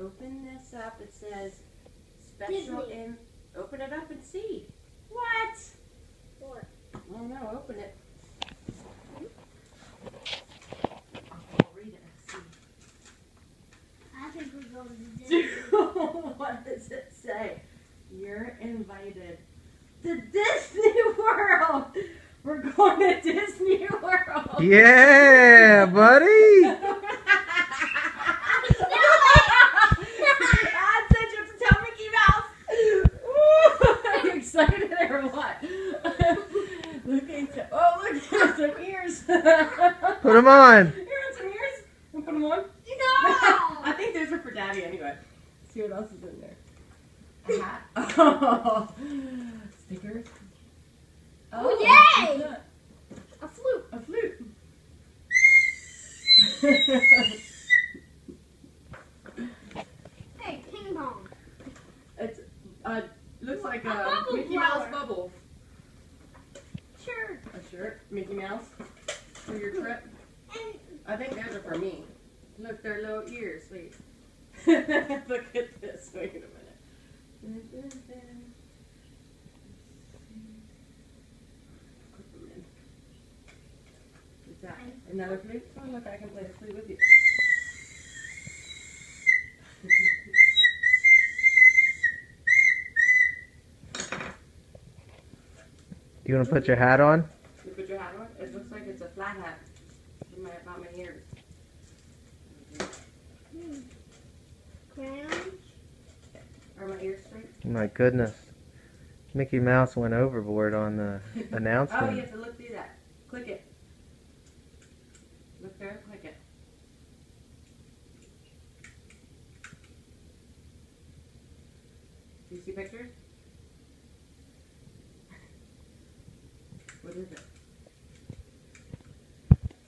open this up. It says special in. Open it up and see. What? What? I don't know. Open it. I'll read it and see. I think we're going to Disney. What does it say? You're invited to Disney World. We're going to Disney World. Yeah, buddy. Dad said you have to tell Mickey Mouse. Are you excited or what? Look at some ears. Put them on. Here are some ears. You put them on. No! I think those are for Daddy anyway. Let's see what else is in there. A hat. Oh. Stickers. Oh, yay! A flute. A flute. Hey, ping pong. It's looks like A a bubble Mickey blower. Mouse bubble. Sure. A shirt, Mickey Mouse, for your trip. And I think those are for me. Look, they're little ears. Wait. Look at this. Wait a minute. Put them in. What's that? Another flute? Oh, look, I can play the flute with you. You want to put your hat on? You put your hat on? It looks like it's a flat hat. About my ears. crayons. Are my ears straight? My goodness. Mickey Mouse went overboard on the Oh, you announcement. have to look through that. Click it. Look there, click it. Do you see pictures? What is it?